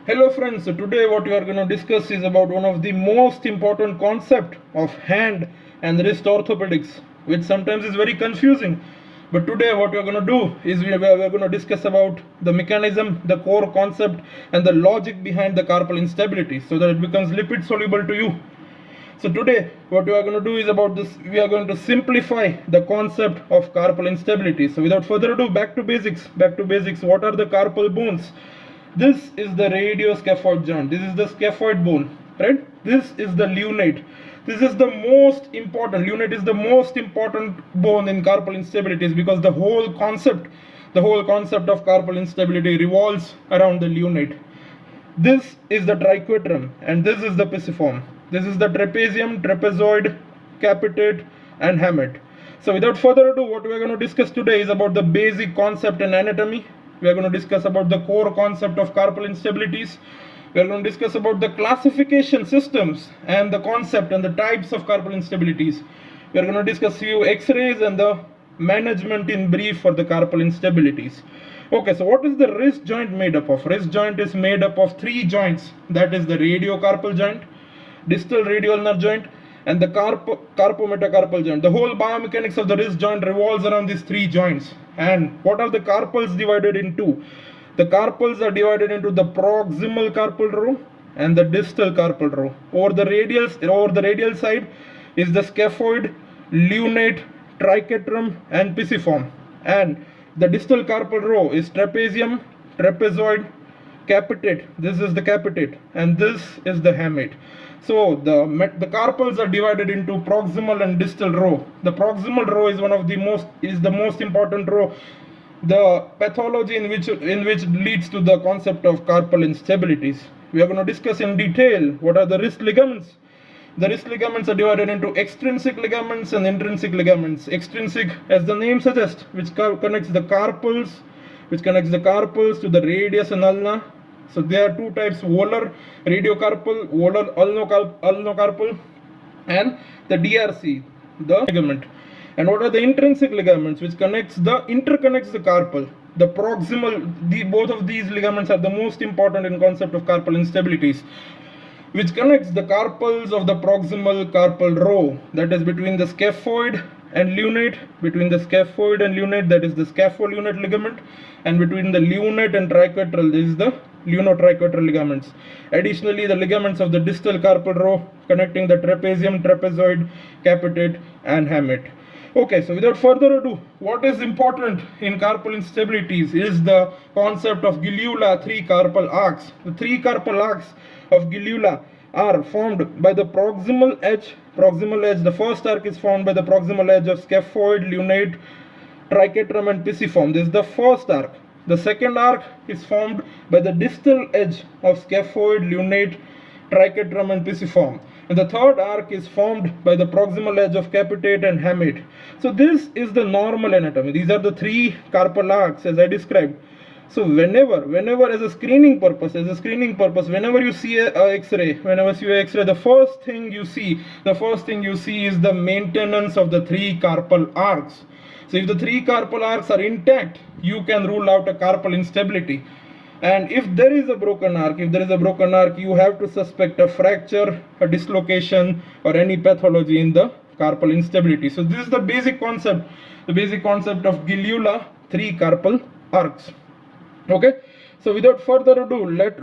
Hello friends, so today what we are going to discuss is about one of the most important concept of hand and wrist orthopedics, which sometimes is very confusing. But today what we are going to do is we are going to discuss about the mechanism, the core concept and the logic behind the carpal instability so that it becomes lipid soluble to you. So today what we are going to do is about this, we are going to simplify the concept of carpal instability. So without further ado, back to basics. What are the carpal bones? This is the radioscaphoid joint. This is the scaphoid bone, right? This is the lunate. This is the most important. Lunate is the most important bone in carpal instabilities because the whole concept of carpal instability revolves around the lunate. This is the triquetrum and this is the pisiform. This is the trapezium, trapezoid, capitate and hamate. So without further ado, what we are going to discuss today is about the basic concept and anatomy. We are going to discuss about the core concept of carpal instabilities. We are going to discuss about the classification systems and the concept and the types of carpal instabilities. We are going to discuss few X-rays and the management in brief for the carpal instabilities. Okay, so what is the wrist joint made up of? Wrist joint is made up of three joints. That is the radiocarpal joint, distal radioulnar joint and the carpometacarpal joint. The whole biomechanics of the wrist joint revolves around these three joints. And what are the carpals divided into? The carpals are divided into the proximal carpal row and the distal carpal row. Over the radial side is the scaphoid, lunate, triquetrum and pisiform. And the distal carpal row is trapezium, trapezoid, capitate. This is the capitate and this is the hamate. So the carpals are divided into proximal and distal row. The proximal row is the most important row. The pathology in which leads to the concept of carpal instabilities. We are going to discuss in detail what are the wrist ligaments. The wrist ligaments are divided into extrinsic ligaments and intrinsic ligaments. Extrinsic, as the name suggests, which connects the carpals to the radius and ulna. So there are two types: volar radiocarpal, volar ulnocarpal, and the DRC, the ligament. And what are the intrinsic ligaments, which interconnects the carpal? The proximal, both of these ligaments are the most important in concept of carpal instabilities, which connects the carpals of the proximal carpal row, that is between the scaphoid and lunate, that is the scapholunate ligament, and between the lunate and triquetral, this is the lunotriquetral ligaments. Additionally, the ligaments of the distal carpal row connecting the trapezium, trapezoid, capitate and hamate. Okay, so without further ado, what is important in carpal instabilities is the concept of gilula, three carpal arcs. The three carpal arcs of gilula are formed by the proximal edge. The first arc is formed by the proximal edge of scaphoid, lunate, triquetrum and pisiform. This is the first arc. The second arc is formed by the distal edge of scaphoid, lunate, triquetrum and pisiform. And the third arc is formed by the proximal edge of capitate and hamate. So this is the normal anatomy. These are the three carpal arcs as I described. So whenever as a screening purpose, whenever you see a X-ray, the first thing you see is the maintenance of the three carpal arcs. So if the three carpal arcs are intact, you can rule out a carpal instability. And if there is a broken arc, you have to suspect a fracture, a dislocation or any pathology in the carpal instability. So this is the basic concept of gilula, three carpal arcs. Okay, so without further ado, let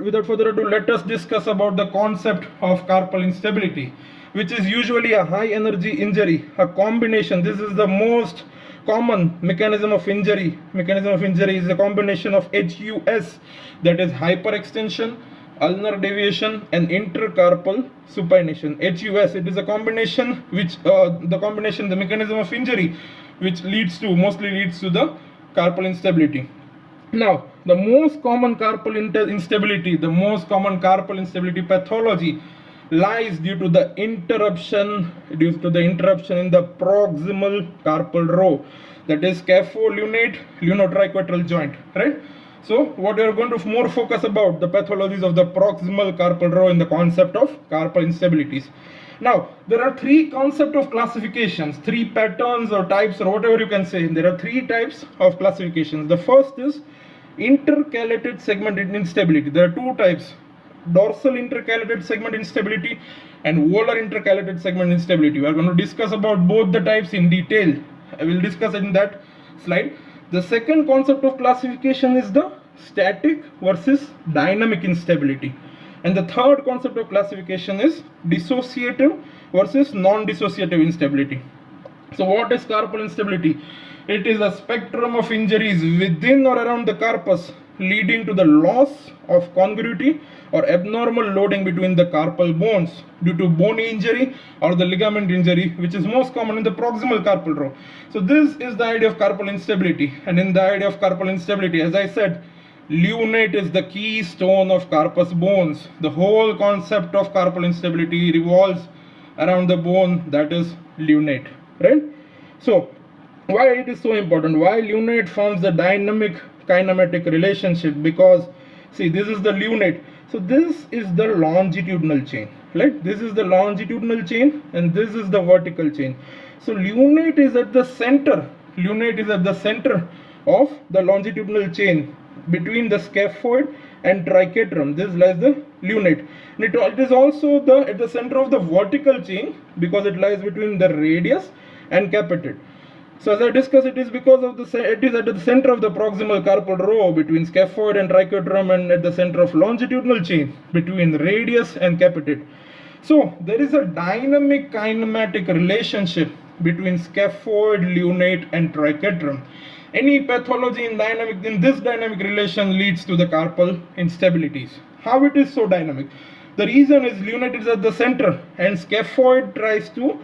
us discuss about the concept of carpal instability, which is usually a high energy injury, a combination. This is the most common mechanism of injury. Is a combination of HUS, that is hyperextension, ulnar deviation and intercarpal supination. HUS, it is a combination the mechanism of injury which mostly leads to the carpal instability. Now, the most common carpal instability pathology lies due to the interruption in the proximal carpal row, that is scapholunate lunotriquetral joint, right? So what we are going to more focus about the pathologies of the proximal carpal row in the concept of carpal instabilities. Now, there are three concepts of classifications, three patterns or types or whatever you can say. There are three types of classifications. The first is intercalated segment instability. There are two types. dorsal intercalated segment instability and volar intercalated segment instability. We are going to discuss about both the types in detail. I will discuss it in that slide. The second concept of classification is the static versus dynamic instability. And the third concept of classification is dissociative versus non-dissociative instability. So what is carpal instability? It is a spectrum of injuries within or around the corpus leading to the loss of congruity or abnormal loading between the carpal bones due to bone injury or the ligament injury, which is most common in the proximal carpal row. So this is the idea of carpal instability. And in the idea of carpal instability, as I said, lunate is the keystone of carpus bones. The whole concept of carpal instability revolves around the bone that is lunate, right? So why it is so important? Why lunate forms the dynamic kinematic relationship? Because see, this is the lunate. So this is the longitudinal chain, right? This is the longitudinal chain and this is the vertical chain. So lunate is at the center. Lunate is at the center of the longitudinal chain between the scaphoid and triquetrum. This lies the lunate. And it is also at the center of the vertical chain because it lies between the radius and capitate. So as I discussed, it is because of it is at the center of the proximal carpal row between scaphoid and triquetrum and at the center of longitudinal chain between radius and capitate. So there is a dynamic kinematic relationship between scaphoid, lunate and triquetrum. Any pathology in this dynamic relation leads to the carpal instabilities. How it is so dynamic? The reason is lunate is at the center and scaphoid tries to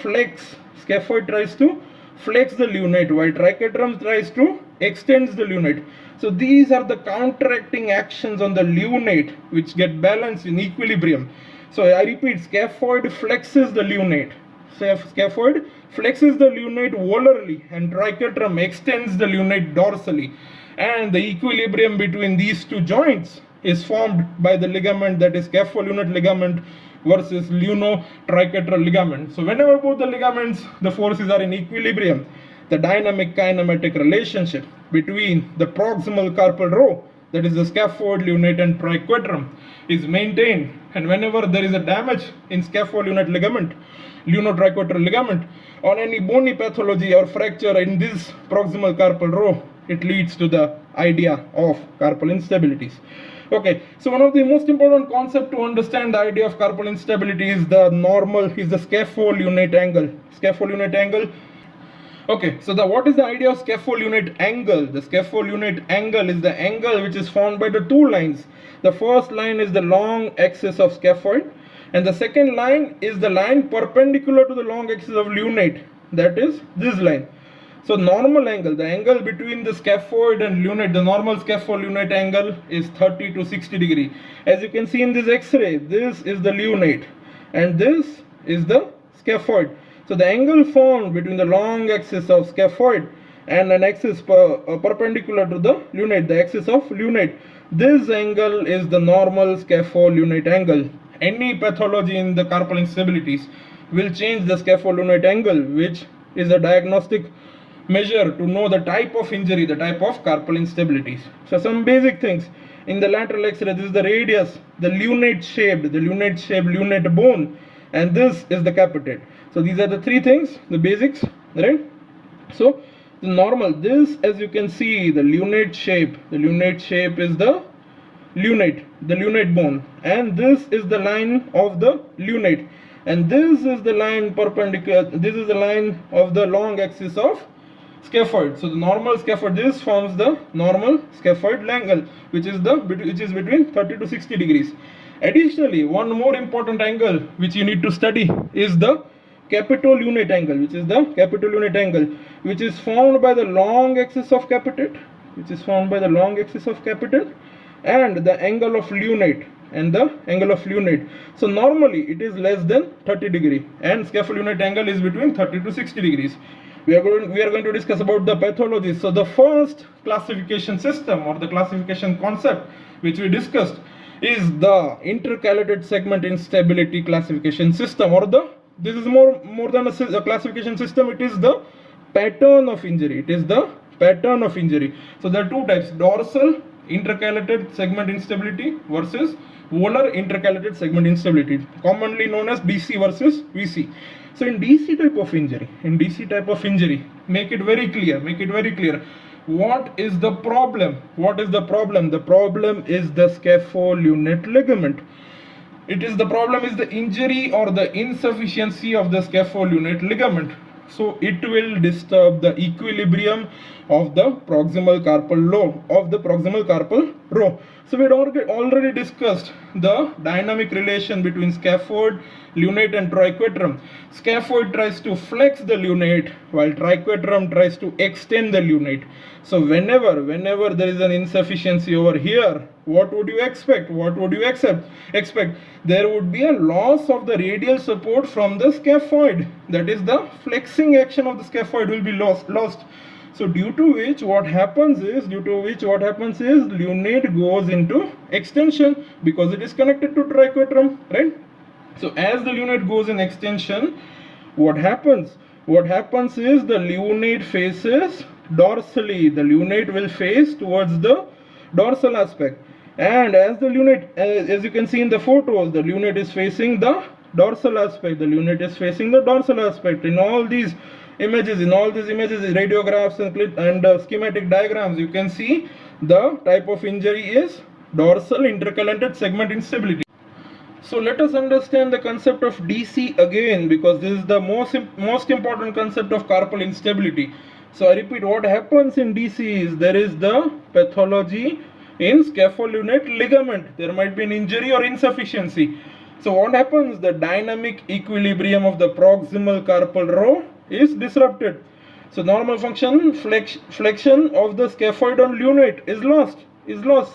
flex. Scaphoid tries to flex the lunate while triquetrum tries to extend the lunate. So these are the counteracting actions on the lunate which get balanced in equilibrium. So I repeat, scaphoid flexes the lunate. Scaphoid flexes the lunate volarly and triquetrum extends the lunate dorsally. And the equilibrium between these two joints is formed by the ligament, that is scapholunate ligament versus luno-triquetral ligament. So whenever both the ligaments, the forces are in equilibrium, the dynamic kinematic relationship between the proximal carpal row, that is the scaphoid, lunate and triquetrum, is maintained. And whenever there is a damage in scapholunate ligament, luno-triquetral ligament, on any bony pathology or fracture in this proximal carpal row, it leads to the idea of carpal instabilities. Okay, so one of the most important concepts to understand the idea of carpal instability is the scapholunate angle. Scapholunate angle. Okay, so what is the idea of scapholunate angle? The scapholunate angle is the angle which is formed by the two lines. The first line is the long axis of scaphoid and the second line is the line perpendicular to the long axis of lunate, that is this line. So normal angle, the angle between the scaphoid and lunate, the normal scapholunate angle is 30 to 60 degree. As you can see in this X-ray, this is the lunate and this is the scaphoid. So the angle formed between the long axis of scaphoid and an axis perpendicular to the lunate, the axis of lunate, this angle is the normal scapholunate angle. Any pathology in the carpal instabilities will change the scapholunate angle, which is a diagnostic measure to know the type of injury, the type of carpal instabilities. So some basic things. In the lateral X-ray, this is the radius, the lunate shaped lunate bone, and this is the capitate. So these are the three things, the basics, right? So the normal, this as you can see, the lunate shape is the lunate bone, and this is the line of the lunate, and this is the line perpendicular, this is the line of the long axis of scaphoid. So the normal scaphoid, this forms the normal scaphoid angle, which is between 30 to 60 degrees. Additionally, one more important angle which you need to study is the capitolunate angle, which is formed by the long axis of capitate, and the angle of lunate So normally it is less than 30 degree and scapholunate angle is between 30 to 60 degrees. We are going to discuss about the pathology. So the first classification system or the classification concept which we discussed is the intercalated segment instability classification system, or this is more than a classification system, it is the pattern of injury. So there are two types, dorsal intercalated segment instability versus volar intercalated segment instability, commonly known as DISI versus VISI. So in DC type of injury, make it very clear. What is the problem? The problem is the scapholunate ligament. The problem is the injury or the insufficiency of the scapholunate ligament. So it will disturb the equilibrium of the proximal carpal row. So we had already discussed the dynamic relation between scaphoid, lunate and triquetrum. Scaphoid tries to flex the lunate while triquetrum tries to extend the lunate. So whenever there is an insufficiency over here, what would you expect? Expect there would be a loss of the radial support from the scaphoid. That is, the flexing action of the scaphoid will be lost. So due to which what happens is lunate goes into extension because it is connected to triquetrum, right? So as the lunate goes in extension, what happens is the lunate faces dorsally. The lunate will face towards the dorsal aspect, and as the lunate, as you can see in the photos, the lunate is facing the dorsal aspect. In all these images, radiographs and schematic diagrams, you can see the type of injury is dorsal intercalated segment instability. So let us understand the concept of DC again, because this is the most important concept of carpal instability. So I repeat, what happens in DC is there is the pathology in scapholunate ligament. There might be an injury or insufficiency. So what happens? The dynamic equilibrium of the proximal carpal row is disrupted. So normal function flexion of the scaphoid on lunate is lost.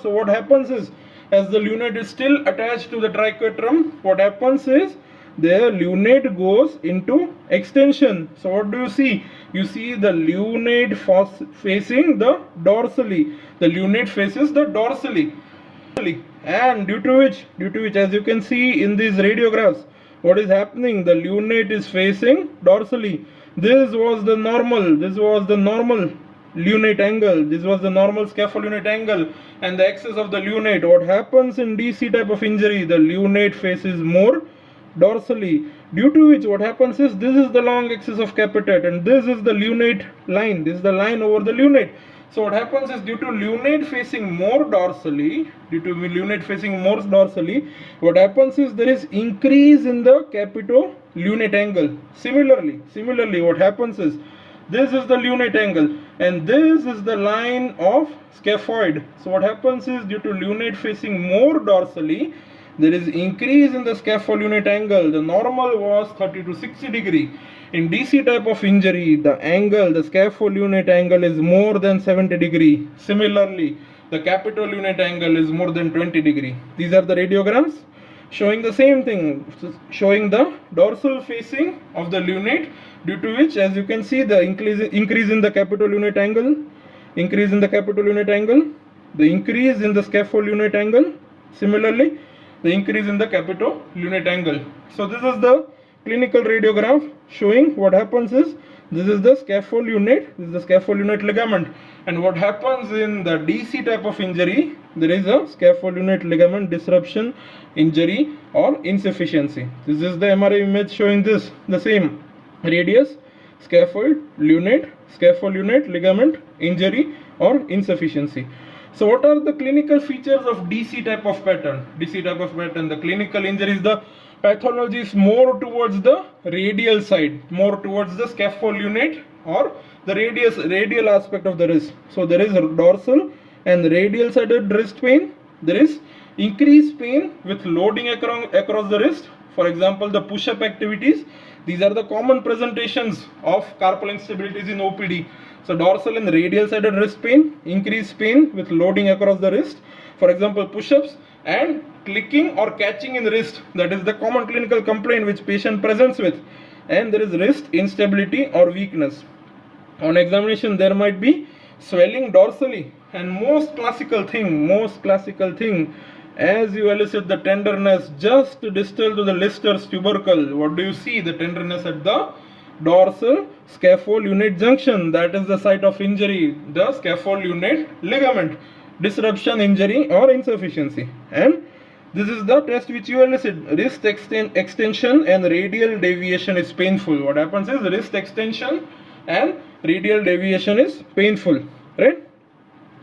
So what happens is, as the lunate is still attached to the triquetrum, what happens is the lunate goes into extension. So what do you see? You see the lunate facing the dorsally. The lunate faces the dorsally. And due to which, as you can see in these radiographs, what is happening? The lunate is facing dorsally. This was the normal lunate angle. This was the normal scapholunate angle, and the axis of the lunate. What happens in DC type of injury? The lunate faces more dorsally. Due to which, what happens is, this is the long axis of capitate, and this is the lunate line. This is the line over the lunate. So what happens is, due to lunate facing more dorsally, what happens is there is increase in the capitolunate angle. Similarly, what happens is, this is the lunate angle and this is the line of scaphoid. So what happens is, due to lunate facing more dorsally, there is increase in the scapholunate angle. The normal was 30 to 60 degree. In DC type of injury, the scapholunate angle is more than 70 degree. Similarly, the capitolunate angle is more than 20 degree. These are the radiograms showing the same thing, showing the dorsal facing of the lunate, due to which, as you can see, the increase in the capitolunate angle, the increase in the scapholunate angle, similarly the increase in the capitolunate angle. So this is the clinical radiograph showing what happens is, this is the scapholunate ligament, and what happens in the DC type of injury, there is a scapholunate ligament disruption, injury or insufficiency. This is the MRI image showing this, the same radius, scaphoid, scapholunate ligament, injury or insufficiency. So what are the clinical features of DC type of pattern? The clinical injuries, the pathology is more towards the radial side, more towards the scapholunate or the radial aspect of the wrist. So there is a dorsal and radial sided wrist pain. There is increased pain with loading across the wrist. For example, the push-up activities. These are the common presentations of carpal instabilities in OPD. So dorsal and radial sided wrist pain, increased pain with loading across the wrist. For example, push-ups and clicking or catching in the wrist. That is the common clinical complaint which patient presents with. And there is wrist instability or weakness. On examination, there might be swelling dorsally, and most classical thing, as you elicit the tenderness just distal to the Lister's tubercle, what do you see? The tenderness at the dorsal scapholunate junction. That is the site of injury, the scapholunate ligament. disruption, injury or insufficiency. And this is the test which you elicit. Wrist extension and radial deviation is painful. What happens is wrist extension and radial deviation is painful, right?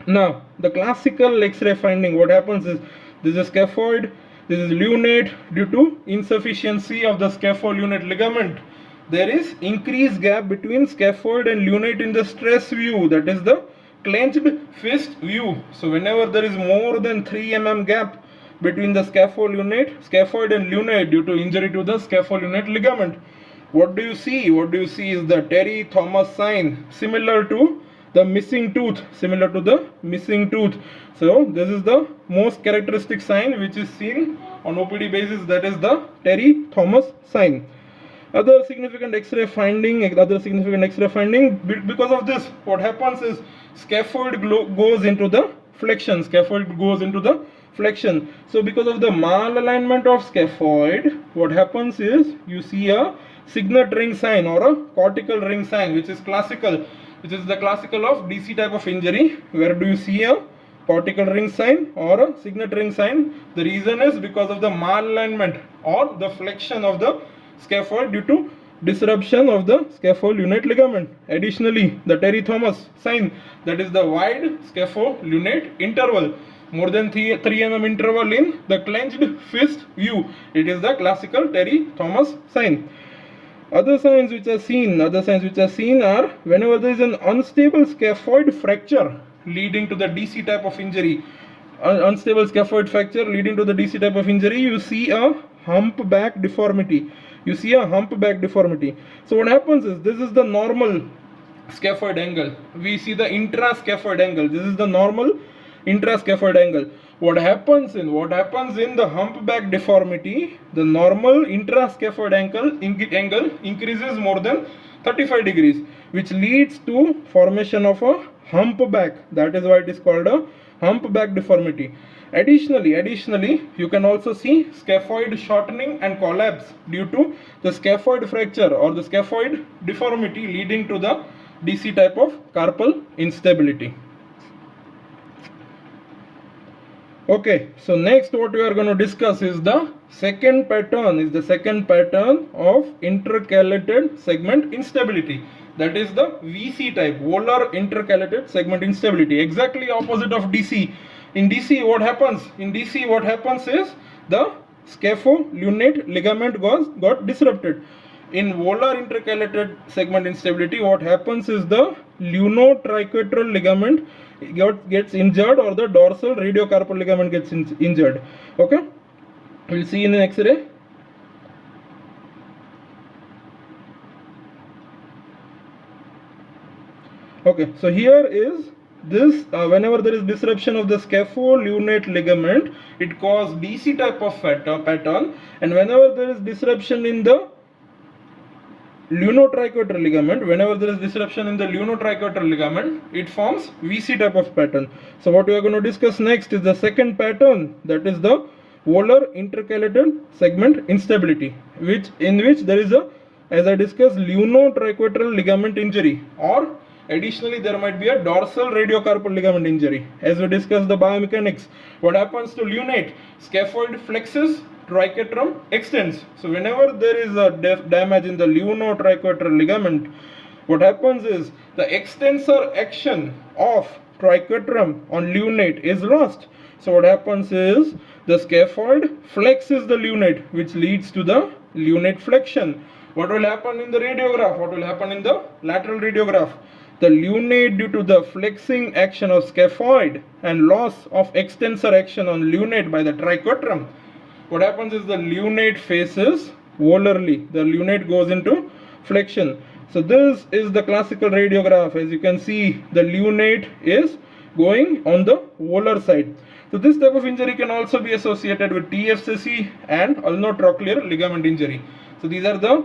Now the classical X-ray finding, what happens is this is scaphoid, this is lunate. Due to insufficiency of the scapholunate ligament, there is increased gap between scaphoid and lunate in the stress view, that is the clenched fist view. So whenever there is more than 3 mm gap between the scaphoid and lunate due to injury to the scapholunate ligament, what do you see? What do you see is the Terry Thomas sign, similar to the missing tooth, So this is the most characteristic sign which is seen on OPD basis, that is the Terry Thomas sign. Other significant X-ray finding, because of this, what happens is scaphoid goes into the flexion. So because of the malalignment of scaphoid, what happens is you see a signet ring sign or a cortical ring sign, which is the classical of DISI type of injury. Where do you see a cortical ring sign or a signet ring sign? The reason is because of the malalignment or the flexion of the scaphoid due to disruption of the scapholunate ligament. Additionally, the Terry Thomas sign, that is the wide scapholunate interval, more than 3 mm interval in the clenched fist view. It is the classical Terry Thomas sign. Other signs which are seen are whenever there is an unstable scaphoid fracture leading to the DISI type of injury. Unstable scaphoid fracture leading to the DISI type of injury, you see a humpback deformity. So what happens is, this is the normal scaphoid angle. We see the intrascaphoid angle. This is the normal intrascaphoid angle. What happens in the humpback deformity, the normal intrascaphoid angle increases more than 35 degrees, which leads to formation of a humpback. That is why it is called a humpback deformity. Additionally, you can also see scaphoid shortening and collapse due to the scaphoid fracture or the scaphoid deformity leading to the DISI type of carpal instability. Okay, so next what we are going to discuss is the second pattern of intercalated segment instability. That is the VISI type, Volar intercalated segment instability, exactly opposite of DISI. In DISI, what happens is the scapholunate ligament got disrupted. In Volar intercalated segment instability, what happens is the lunotriquetral ligament gets injured, or the dorsal radiocarpal ligament gets injured. Okay, we'll see in the X-ray. Okay, so here is this, whenever there is disruption of the scapholunate ligament, it causes DISI type of pattern, and whenever there is disruption in the lunotriquetral ligament, it forms VISI type of pattern. So what we are going to discuss next is the second pattern, that is the Volar intercalated segment instability, in which there is a, as I discussed, lunotriquetral ligament injury, or additionally there might be a dorsal radiocarpal ligament injury. As we discussed the biomechanics, what happens to lunate? Scaphoid flexes, triquetrum extends. So whenever there is a damage in the lunotriquetral ligament, what happens is the extensor action of triquetrum on lunate is lost. So what happens is the scaphoid flexes the lunate, which leads to the lunate flexion. What will happen in the radiograph? What will happen in the lateral radiograph? The lunate, due to the flexing action of scaphoid and loss of extensor action on lunate by the triquetrum, what happens is the lunate faces volarly. The lunate goes into flexion. So this is the classical radiograph. As you can see, the lunate is going on the volar side. So this type of injury can also be associated with TFCC and ulnotrochlear ligament injury. So these are the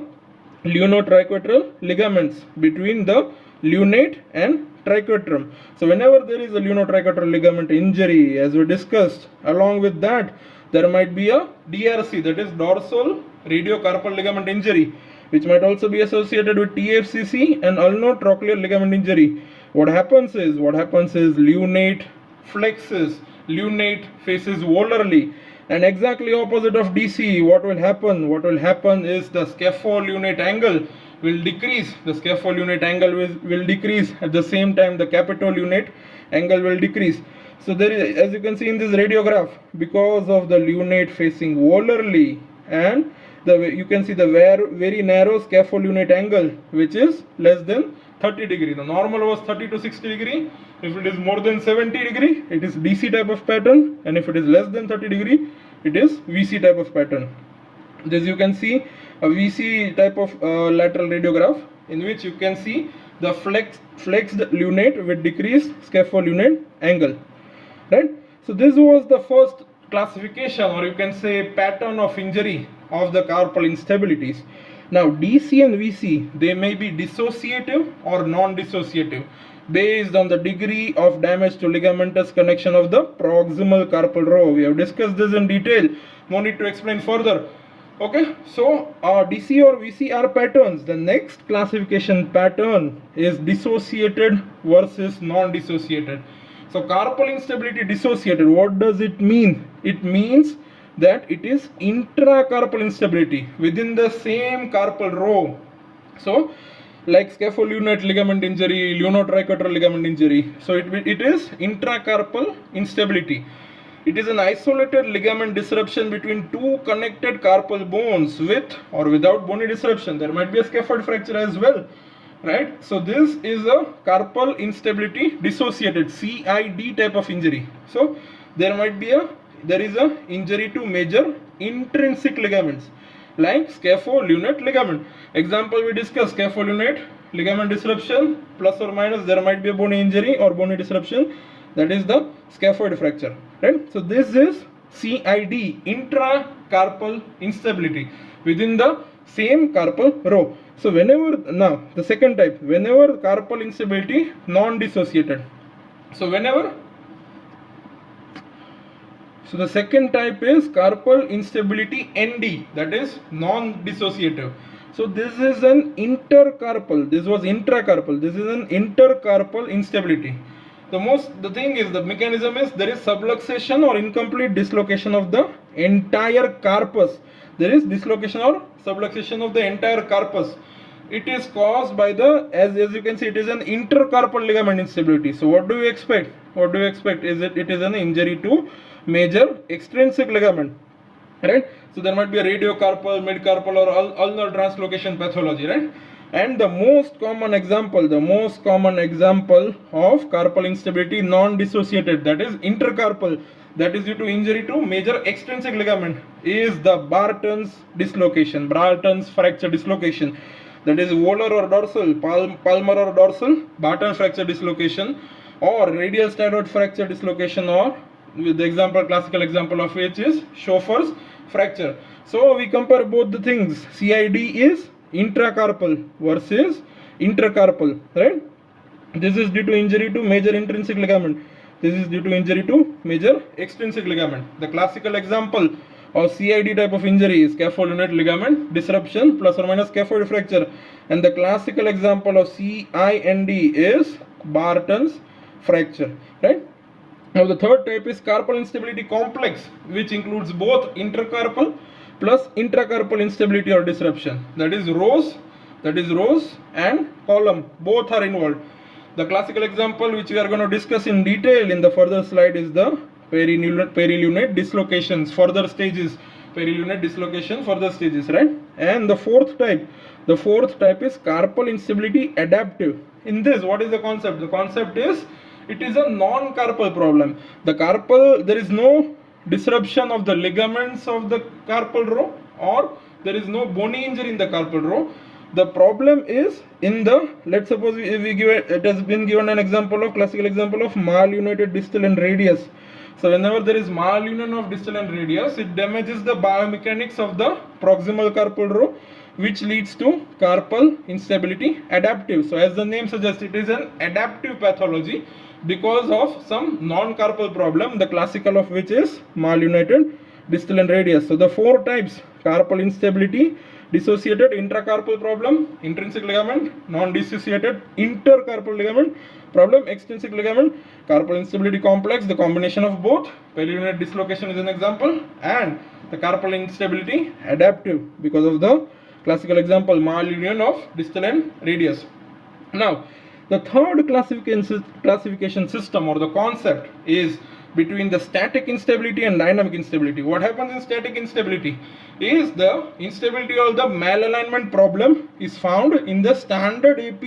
lunotriquetral ligaments between the lunate and triquetrum. So whenever there is a lunotriquetral ligament injury, as we discussed, along with that there might be a DRC, that is dorsal radiocarpal ligament injury, which might also be associated with TFCC and ulnotrochlear ligament injury. What happens is lunate flexes, lunate faces volarly, and exactly opposite of DISI, what will happen? What will happen is the scapholunate angle will decrease. The scapholunate angle will decrease. At the same time, the capitolunate angle will decrease. So there is, as you can see in this radiograph, because of the lunate facing volarly, and you can see the very narrow scapholunate angle, which is less than 30 degree. The normal was 30 to 60 degree. If it is more than 70 degree, it is DISI type of pattern, and if it is less than 30 degree, it is VISI type of pattern. This you can see a VISI type of lateral radiograph, in which you can see the flexed lunate with decreased scapholunate angle, right? So this was the first classification, or you can say pattern of injury of the carpal instabilities. Now DISI and VISI, they may be dissociative or non-dissociative based on the degree of damage to ligamentous connection of the proximal carpal row. We have discussed this in detail, no need to explain further. Okay, so DISI or VISI are patterns. The next classification pattern is dissociated versus non-dissociated. So carpal instability dissociated, what does it mean? It means that it is intracarpal instability within the same carpal row. So like scapholunate ligament injury, lunotriquetral ligament injury, so it is intracarpal instability. It is an isolated ligament disruption between two connected carpal bones with or without bony disruption. There might be a scaphoid fracture as well, right? So this is a carpal instability dissociated, CID type of injury. So there is a injury to major intrinsic ligaments like scapholunate ligament. Example, we discussed scapholunate ligament disruption, plus or minus there might be a bony injury or bony disruption, that is the scaphoid fracture, right? So this is CID, intracarpal instability within the same carpal row. So whenever, now the second type, whenever carpal instability non-dissociated, so the second type is carpal instability ND, that is non-dissociative. So this is an intercarpal, this was intracarpal, this is an intercarpal instability. The thing is, the mechanism is there is subluxation or incomplete dislocation of the entire carpus. There is dislocation or subluxation of the entire carpus. It is caused by the, as you can see, it is an intercarpal ligament instability. So what do you expect? What do you expect? It is an injury to major extrinsic ligament, right? So there might be a radiocarpal, midcarpal, or ulnar translocation pathology, right? And the most common example of carpal instability non-dissociated, that is intercarpal, that is due to injury to major extrinsic ligament, is the Barton's dislocation, Barton's fracture dislocation. That is volar or dorsal, palmar or dorsal, Barton's fracture dislocation, or radial styloid fracture dislocation, or with the example, classical example of which is Schoeffer's fracture. So we compare both the things. CID is intracarpal versus intercarpal, right? This is due to injury to major intrinsic ligament. This is due to injury to major extrinsic ligament. The classical example of CID type of injury is scapholunate ligament disruption plus or minus scaphoid fracture, and the classical example of CIND is Barton's fracture, right? Now the third type is carpal instability complex, which includes both intercarpal plus intracarpal instability or disruption. That is rows and column, both are involved. The classical example which we are going to discuss in detail in the further slide is the perilunate dislocations, further stages, perilunate dislocation, further stages, right? And the fourth type is carpal instability adaptive. In this, what is the concept? The concept is it is a non-carpal problem. The carpal, there is no disruption of the ligaments of the carpal row, or there is no bony injury in the carpal row. The problem is in the, let's suppose we give it has been given an example of, classical example of malunated distal and radius. So whenever there is malunion of distal and radius, it damages the biomechanics of the proximal carpal row, which leads to carpal instability adaptive. So as the name suggests, it is an adaptive pathology because of some non-carpal problem, the classical of which is malunated distal and radius. So the four types: carpal instability Dissociated intracarpal problem, intrinsic ligament. Non-dissociated intercarpal ligament problem, extrinsic ligament. Carpal instability complex, the combination of both. Perilunate dislocation is an example, and the carpal instability adaptive because of the classical example malunion of distal and radius. Now, the third classification system or the concept is between the static instability and dynamic instability. What happens in static instability is the instability or the malalignment problem is found in the standard AP,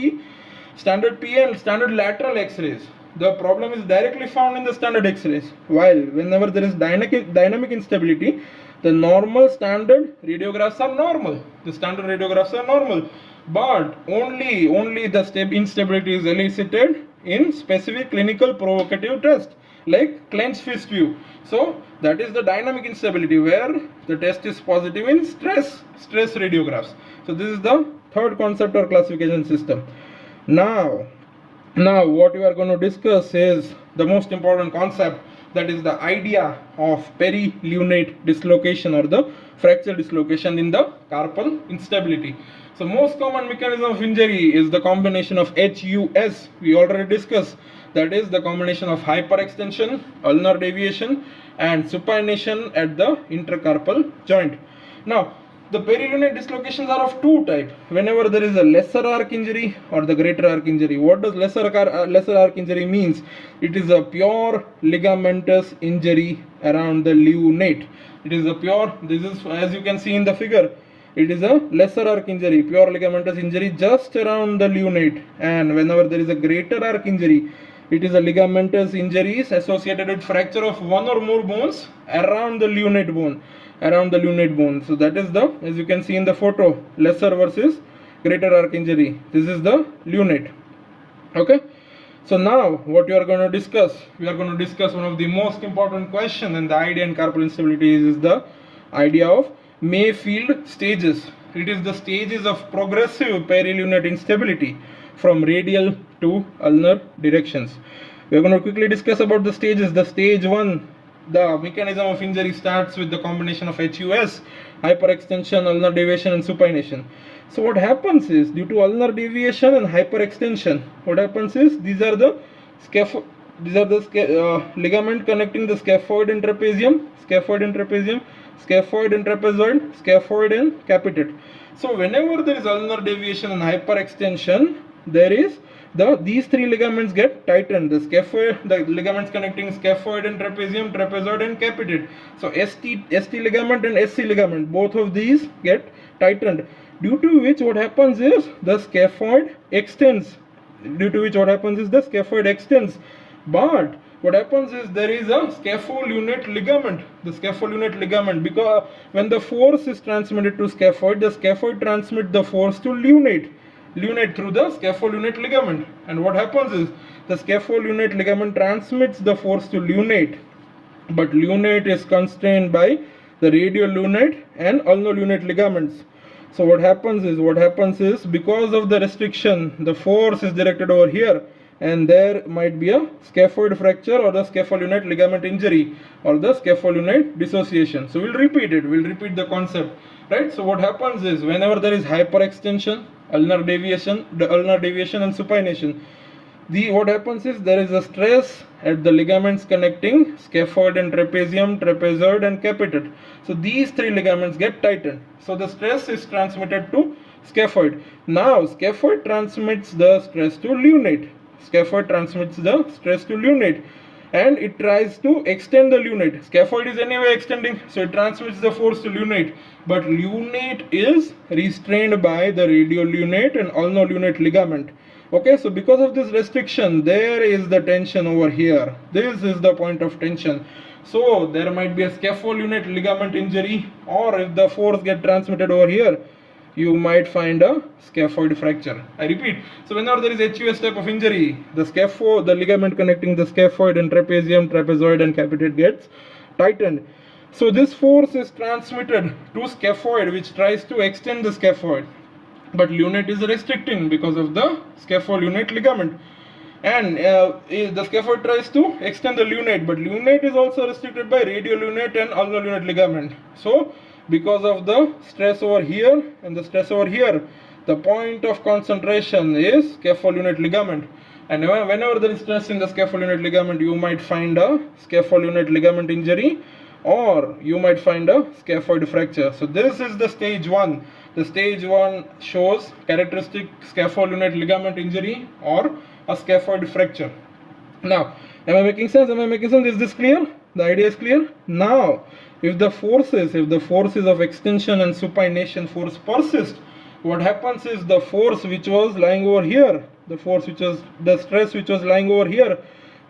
standard PA and standard lateral X-rays. The problem is directly found in the standard X-rays, while whenever there is dynamic instability, the normal standard radiographs are normal. The standard radiographs are normal, but only the instability is elicited in specific clinical provocative test like clenched fist view. So that is the dynamic instability where the test is positive in stress radiographs. So this is the third concept or classification system. Now what we are going to discuss is the most important concept, that is the idea of perilunate dislocation or the fracture dislocation in the carpal instability. So most common mechanism of injury is the combination of HUS, we already discussed, that is the combination of hyperextension, ulnar deviation and supination at the intercarpal joint. Now the perilunate dislocations are of two types. Whenever there is a lesser arc injury or the greater arc injury. What does lesser arc injury means? It is a pure ligamentous injury around the lunate. It is a pure, this is as you can see in the figure, it is a lesser arc injury, pure ligamentous injury just around the lunate. And whenever there is a greater arc injury, it is a ligamentous injuries associated with fracture of one or more bones around the lunate bone. So that is the, as you can see in the photo, lesser versus greater arc injury. This is the lunate. Okay. So now what we are going to discuss, we are going to discuss one of the most important question in the idea in carpal instability is the idea of Mayfield stages. It is the stages of progressive perilunate instability from radial to ulnar directions. We are going to quickly discuss about the stages. The stage 1, the mechanism of injury starts with the combination of HUS, hyperextension, ulnar deviation and supination. So what happens is, due to ulnar deviation and hyperextension, what happens is, these are the ligament connecting the scaphoid and trapezium, scaphoid and trapezoid, scaphoid and capitate. So whenever there is ulnar deviation and hyperextension, there is these three ligaments get tightened. The scaphoid, the ligaments connecting scaphoid and trapezium, trapezoid and capitate. So ST ligament and SC ligament, both of these get tightened. Due to which what happens is the scaphoid extends. But what happens is there is a scapholunate ligament. The scapholunate ligament, because when the force is transmitted to scaphoid, the scaphoid transmits the force to lunate through the scapholunate ligament. And what happens is the scapholunate ligament transmits the force to lunate, but lunate is constrained by the radiolunate and ulnolunate ligaments. So what happens is because of the restriction, the force is directed over here, and there might be a scaphoid fracture or the scapholunate ligament injury or the scapholunate dissociation. So we'll repeat the concept, right? So what happens is, whenever there is hyperextension, ulnar deviation and supination, what happens is there is a stress at the ligaments connecting scaphoid and trapezium, trapezoid and capitate. So these three ligaments get tightened. So the stress is transmitted to scaphoid. Now scaphoid transmits the stress to lunate. And it tries to extend the lunate. Scaphoid is anyway extending, so it transmits the force to lunate. But lunate is restrained by the radiolunate and ulnolunate ligament. Okay, so because of this restriction, there is the tension over here. This is the point of tension. So there might be a scapholunate ligament injury, or if the force gets transmitted over here, you might find a scaphoid fracture. I repeat, so whenever there is HUS type of injury, the ligament connecting the scaphoid and trapezium, trapezoid and capitate gets tightened. So this force is transmitted to scaphoid, which tries to extend the scaphoid, but lunate is restricting because of the scapholunate ligament. And the scaphoid tries to extend the lunate, but lunate is also restricted by radiolunate and ulnolunate ligament. So because of the stress over here and the stress over here, the point of concentration is scapholunate ligament. And whenever there is stress in the scapholunate ligament, you might find a scapholunate ligament injury, or you might find a scaphoid fracture. So this is the stage 1. The stage 1 shows characteristic scapholunate ligament injury or a scaphoid fracture. Now, am I making sense? Is this clear? The idea is clear? Now, if the forces of extension and supination force persist, what happens is the force which was lying over here, the stress which was lying over here,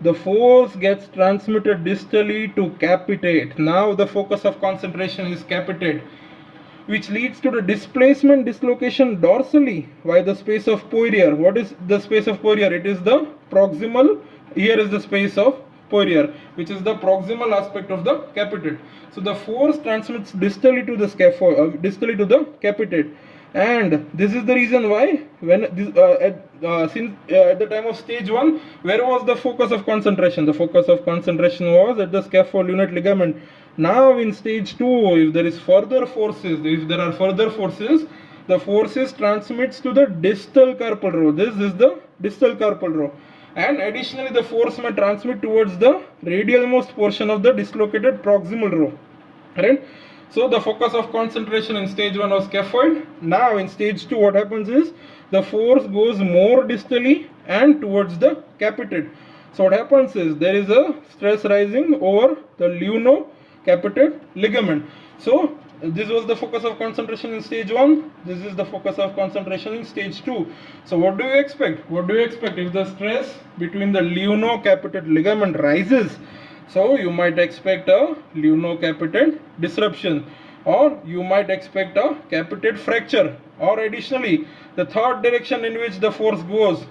the force gets transmitted distally to capitate. Now the focus of concentration is capitate, which leads to the displacement dislocation dorsally by the space of Poirier. What is the space of Poirier? It is the proximal. Here is the space of Poirier, which is the proximal aspect of the capitate. So the force transmits distally to the distally to the capitate, and this is the reason why when this, at the time of stage 1, where was the focus of concentration? The focus of concentration was at the scapholunate ligament. Now in stage 2, if there are further forces, the forces transmits to the distal carpal row. This is the distal carpal row, and additionally the force may transmit towards the radialmost portion of the dislocated proximal row, right? So the focus of concentration in stage 1 was scaphoid. Now in stage 2, what happens is the force goes more distally and towards the capitate. So what happens is there is a stress rising over the lunocapitate ligament. So this was the focus of concentration in stage 1. This is the focus of concentration in stage 2. So what do you expect? If the stress between the lunocapitate ligament rises? So you might expect a lunocapitate disruption, or you might expect a capitate fracture, or additionally the third direction in which the force goes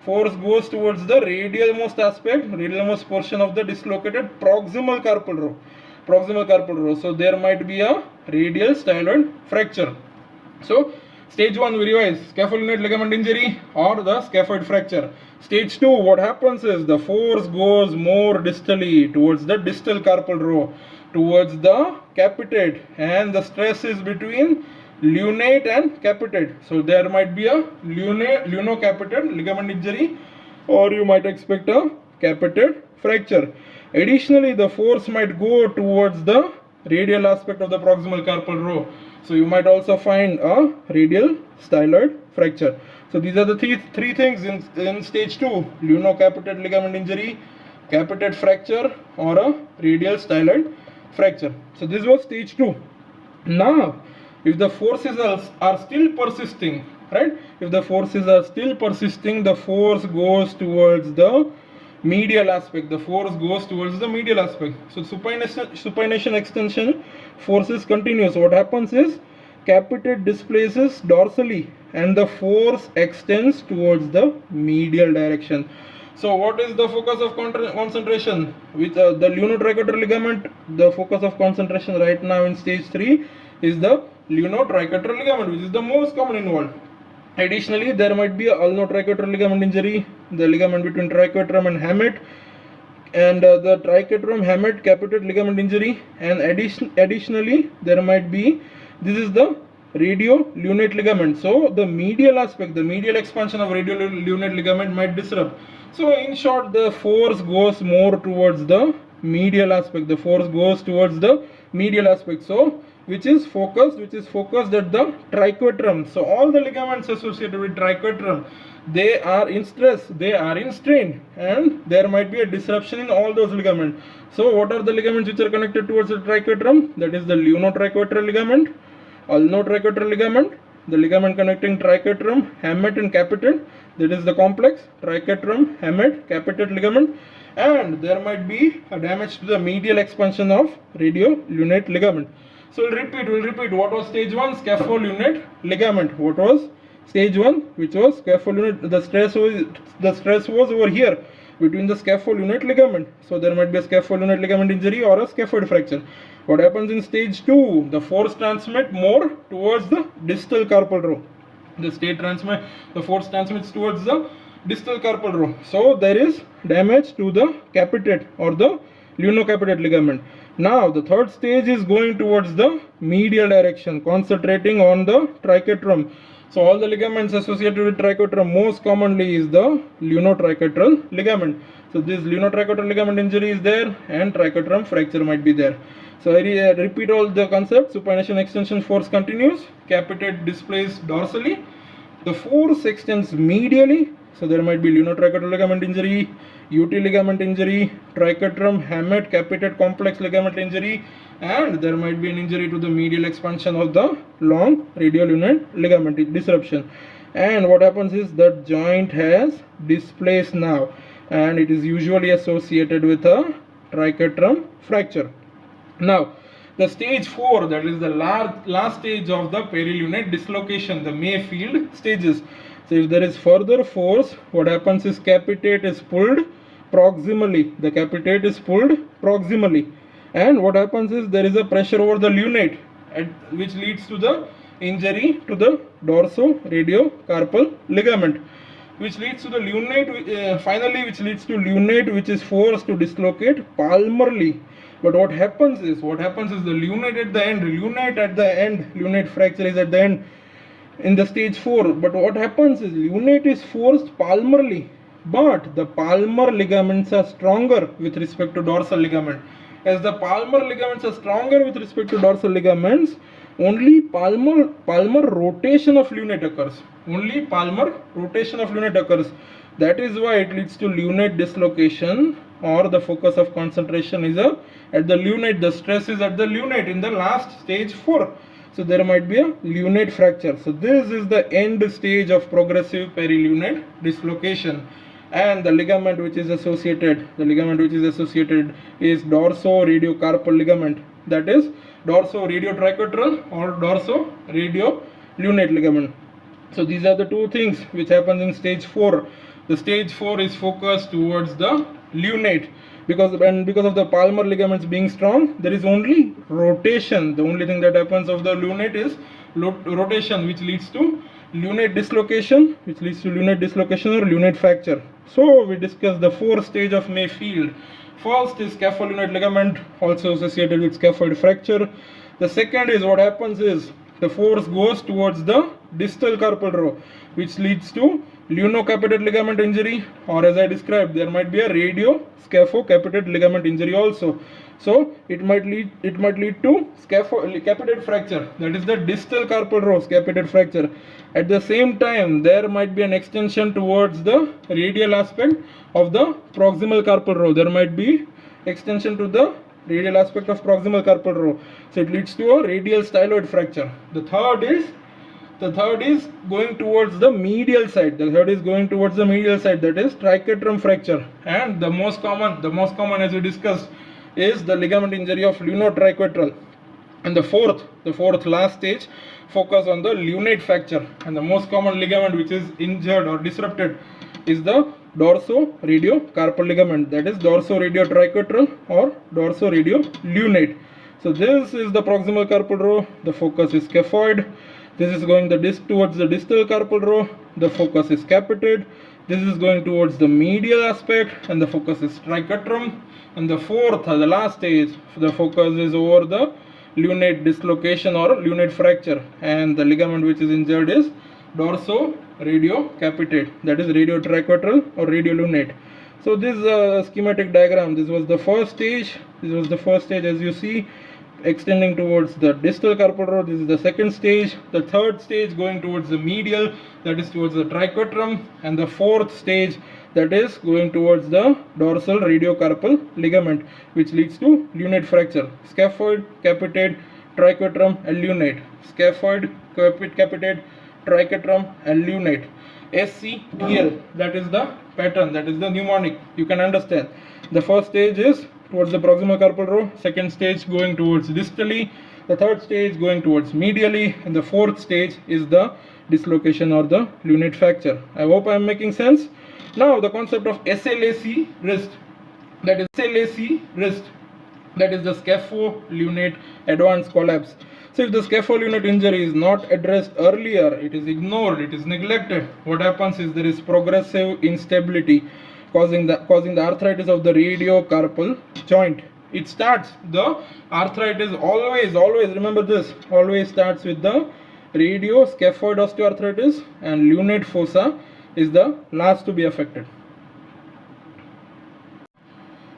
towards the radialmost portion of the dislocated proximal carpal row. So there might be a radial styloid fracture. So stage 1, we revise: scapholunate ligament injury or the scaphoid fracture. Stage 2, what happens is the force goes more distally towards the distal carpal row, towards the capitate, and the stress is between lunate and capitate. So there might be a lunocapitate ligament injury, or you might expect a capitate fracture. Additionally, the force might go towards the radial aspect of the proximal carpal row. So you might also find a radial styloid fracture. So these are the three things in stage 2: lunocapitate ligament injury, capitate fracture, or a radial styloid fracture. So this was stage 2. Now, if the forces are still persisting, right? If the forces are still persisting, the force goes towards the medial aspect. So supination extension forces continue. So what happens is capitate displaces dorsally and the force extends towards the medial direction. So what is the focus of concentration? With the lunotricutor ligament, the focus of concentration right now in stage 3 is the lunotricutor ligament, which is the most common involved. Additionally, there might be a ulnotricutor ligament injury, the ligament between triquetrum and hamate, and the triquetrum hamate capitate ligament injury, and additionally there might be, this is the radiolunate ligament. So the medial aspect, the medial expansion of radiolunate ligament might disrupt. So in short, the force goes more towards the medial aspect. So which is focused at the triquetrum. So all the ligaments associated with triquetrum, they are in stress, they are in strain, and there might be a disruption in all those ligaments. So what are the ligaments which are connected towards the triquetrum? That is the lunotriquetral ligament, ulnotriquetral ligament, the ligament connecting triquetrum, hamate and capitate, that is the complex triquetrum, hamate, capitate ligament, and there might be a damage to the medial expansion of radiolunate ligament. So we'll repeat. What was stage 1? Scapholunate ligament. What was stage 1? Which was scapholunate. The stress was over here between the scapholunate ligament. So there might be a scapholunate ligament injury or a scaphoid fracture. What happens in stage 2? The force transmit more towards the distal carpal row. The force transmits towards the distal carpal row. So there is damage to the capitate or the lunocapitate ligament. Now the third stage is going towards the medial direction, concentrating on the triquetrum. So all the ligaments associated with triquetrum, most commonly is the lunotriquetral ligament. So this lunotriquetral ligament injury is there and triquetrum fracture might be there. So I repeat all the concepts. Supination extension force continues, capitate displays dorsally, the force extends medially. So there might be lunotriquetral ligament injury, UT ligament injury, triquetrum, hamate, capitate complex ligament injury, and there might be an injury to the medial expansion of the long radiolunate ligament disruption. And what happens is that joint has displaced now, and it is usually associated with a triquetrum fracture. Now, the stage 4, that is the last stage of the perilunate dislocation, the Mayfield stages. So if there is further force, what happens is capitate is pulled proximally. The capitate is pulled proximally. And what happens is there is a pressure over the lunate, which leads to the injury to the dorso-radiocarpal ligament, which leads to the lunate, finally which leads to lunate, which is forced to dislocate palmarly. But what happens is the lunate at the end, lunate fracture is at the end in the stage 4. But what happens is lunate is forced palmarly, but the palmar ligaments are stronger with respect to dorsal ligament. As the palmar ligaments are stronger with respect to dorsal ligaments, only palmar rotation of lunate occurs. That is why it leads to lunate dislocation, or the focus of concentration is at the lunate. The stress is at the lunate in the last stage 4. So there might be a lunate fracture. So this is the end stage of progressive perilunate dislocation. And the ligament which is associated is dorso-radiocarpal ligament, that is dorso-radiotriquetral or dorso-radiolunate ligament. So these are the two things which happens in stage 4. The stage 4 is focused towards the lunate, because of the palmar ligaments being strong, there is only rotation. The only thing that happens of the lunate is rotation, which leads to lunate dislocation, or lunate fracture. So we discussed the 4th stage of Mayfield. First is scapholunate ligament, also associated with scaphoid fracture. The second is what happens is the force goes towards the distal carpal row, which leads to lunocapitate ligament injury, or as I described, there might be a radioscaphocapitate ligament injury also. So it might lead to capitate fracture, that is the distal carpal row scaputate fracture. At the same time, there might be an extension towards the radial aspect of the proximal carpal row. There might be extension to the radial aspect of proximal carpal row. So it leads to a radial styloid fracture. The third is going towards the medial side. That is triquetrum fracture. And the most common as we discussed is the ligament injury of lunotriquetral. And the fourth last stage focus on the lunate fracture. And the most common ligament which is injured or disrupted is the dorso-radiocarpal ligament, that is dorso-radiotriquetral or dorso-radiolunate. So this is the proximal carpal row. The focus is scaphoid. This is going towards the distal carpal row. The focus is capitate. This is going towards the medial aspect, and the focus is triquetrum. And the last stage, the focus is over the lunate dislocation or lunate fracture, and the ligament which is injured is dorso-radiocapitate, that is radiotriquetral or radiolunate. So this schematic diagram, this was the first stage as you see, extending towards the distal carpal row. This is the second stage. The third stage going towards the medial, that is towards the triquetrum, and the fourth stage, that is going towards the dorsal radiocarpal ligament, which leads to lunate fracture. Scaphoid, capitate, triquetrum, and lunate. Scaphoid, capitate, triquetrum, and lunate. SCTL, that is the pattern, that is the mnemonic. You can understand. The first stage is towards the proximal carpal row, second stage going towards distally, the third stage going towards medially, and the fourth stage is the dislocation or the lunate fracture. I hope I am making sense. Now the concept of SLAC wrist, that is the scapholunate advanced collapse. So if the scapholunate injury is not addressed earlier, it is ignored, it is neglected, what happens is there is progressive instability causing the arthritis of the radiocarpal joint. It starts, the arthritis always remember this, always starts with the radioscaphoid osteoarthritis, and lunate fossa is the last to be affected.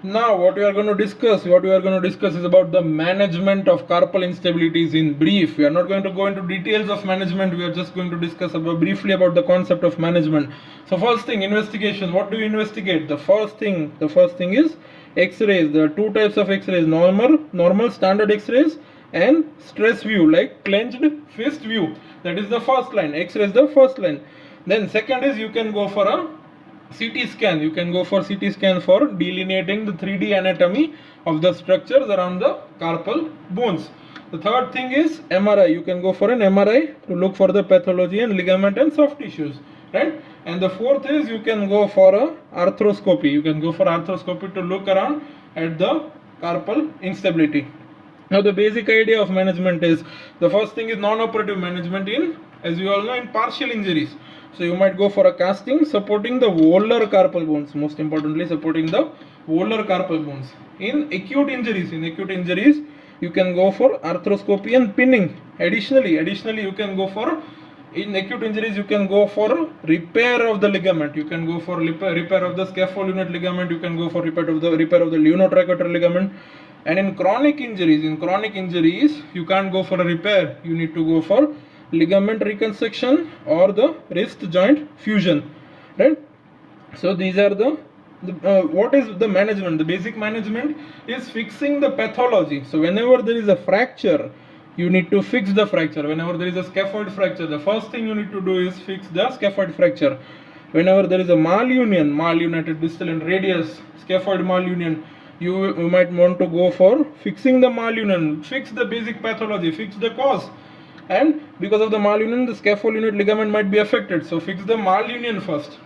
Now what we are going to discuss is about the management of carpal instabilities in brief. We are not going to go into details of management, we are just going to discuss briefly about the concept of management. So first thing, investigation. What do you investigate? The first thing is X-rays. There are two types of X-rays, normal standard X-rays and stress view, like clenched fist view. That is the first line. X-ray is the first line. Then second is you can go for a CT scan. You can go for CT scan for delineating the 3D anatomy of the structures around the carpal bones. The third thing is MRI. You can go for an MRI to look for the pathology and ligament and soft tissues, right? And the fourth is you can go for a arthroscopy. You can go for arthroscopy to look around at the carpal instability. Now the basic idea of management is, the first thing is non-operative management in, as you all know, in partial injuries. So you might go for a casting supporting the volar carpal bones, most importantly supporting the volar carpal bones. In acute injuries, you can go for arthroscopy and pinning. Additionally you can go for, in acute injuries you can go for repair of the ligament. You can go for repair of the scapholunate ligament. You can go for repair of the lunotriquetral ligament. And in chronic injuries, you can't go for a repair. You need to go for ligament reconstruction or the wrist joint fusion, right? So these are the what is the management? The basic management is fixing the pathology. So whenever there is a fracture, you need to fix the fracture. Whenever there is a scaphoid fracture, the first thing you need to do is fix the scaphoid fracture. Whenever there is a malunited distal and radius scaphoid malunion, you might want to go for fixing the malunion, fix the basic pathology, fix the cause. And because of the malunion, the scapholunate ligament might be affected, so fix the malunion first.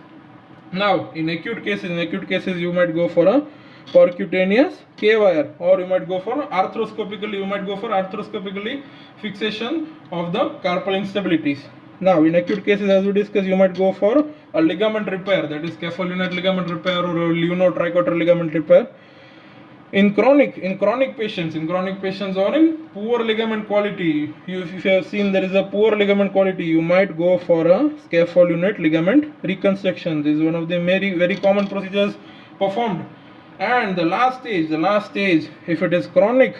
Now in acute cases you might go for a percutaneous K-wire, or you might go for arthroscopically fixation of the carpal instabilities. Now in acute cases, as we discussed, you might go for a ligament repair, that is scapholunate ligament repair or a lunotriquetral ligament repair. In chronic patients or in poor ligament quality, if you have seen there is a poor ligament quality, you might go for a scapholunate ligament reconstruction. This is one of the very common procedures performed. And the last stage, if it is chronic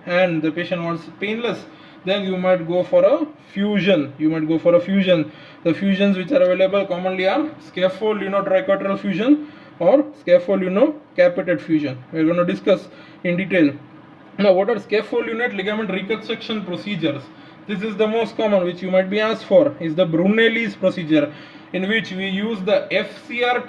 and the patient wants painless, then you might go for a fusion. The fusions which are available commonly are scapholunate fusion or scapholunate fusion. We are going to discuss in detail. Now what are scapholunate ligament reconstruction procedures? This is the most common, which you might be asked for, is the Brunelli's procedure, in which we use the FCR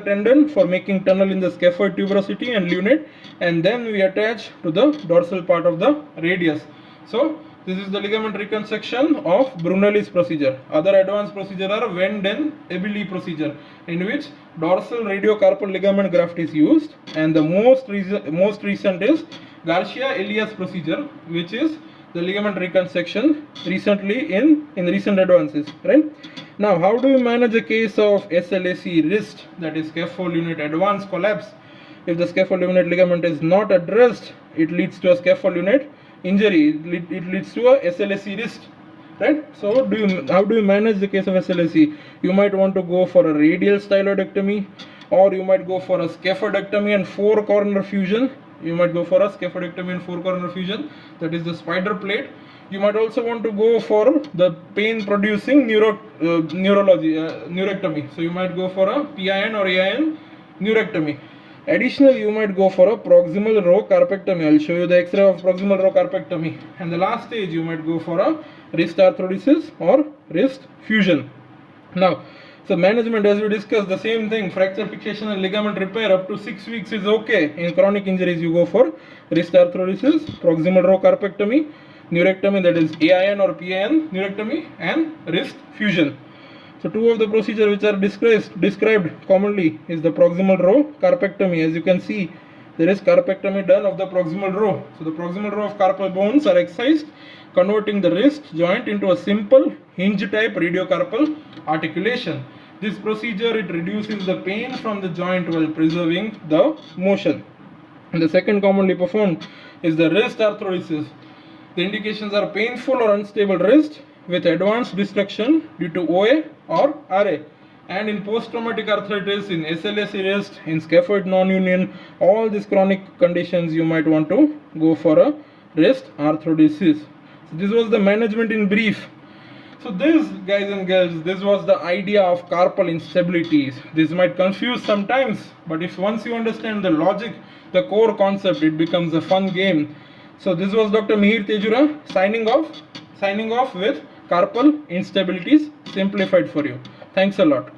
tendon, for making tunnel in the scaphoid tuberosity and lunate, and then we attach to the dorsal part of the radius. So this is the ligament reconstruction of Brunelli's procedure. Other advanced procedure are Vanden-Ebele procedure, in which dorsal radiocarpal ligament graft is used, and the most recent is Garcia-Elias procedure, which is the ligament reconstruction recently in recent advances, right? Now how do you manage a case of SLAC wrist, that is scapholunate advanced collapse? If the scapholunate ligament is not addressed, it leads to a scapholunate injury, it leads to a SLAC wrist, right? So how do you manage the case of SLAC? You might want to go for a radial styloidectomy, or you might go for a scaphoidectomy and four corner fusion. That is the spider plate. You might also want to go for the pain producing neurectomy. So you might go for a PIN or AIN neurectomy. Additionally, you might go for a proximal row carpectomy. I'll show you the X-ray of proximal row carpectomy. And the last stage, you might go for a wrist arthrodesis or wrist fusion. Now, so management, as we discussed, the same thing, fracture fixation and ligament repair up to 6 weeks is okay. In chronic injuries, you go for wrist arthrodesis, proximal row carpectomy, neurectomy, that is AIN or PIN neurectomy, and wrist fusion. So two of the procedures which are described commonly is the proximal row carpectomy. As you can see, there is carpectomy done of the proximal row. So the proximal row of carpal bones are excised, converting the wrist joint into a simple hinge type radiocarpal articulation. This procedure, it reduces the pain from the joint while preserving the motion. And the second commonly performed is the wrist arthrodesis. The indications are painful or unstable wrist with advanced destruction due to OA or RA. And in post-traumatic arthritis, in SLS wrist, in scaphoid non-union, all these chronic conditions, you might want to go for a wrist arthrodesis. So this was the management in brief. So this, guys and girls, this was the idea of carpal instabilities. This might confuse sometimes, but if once you understand the logic, the core concept, it becomes a fun game. So this was Dr. Mihir Tejura signing off with carpal instabilities simplified for you. Thanks a lot.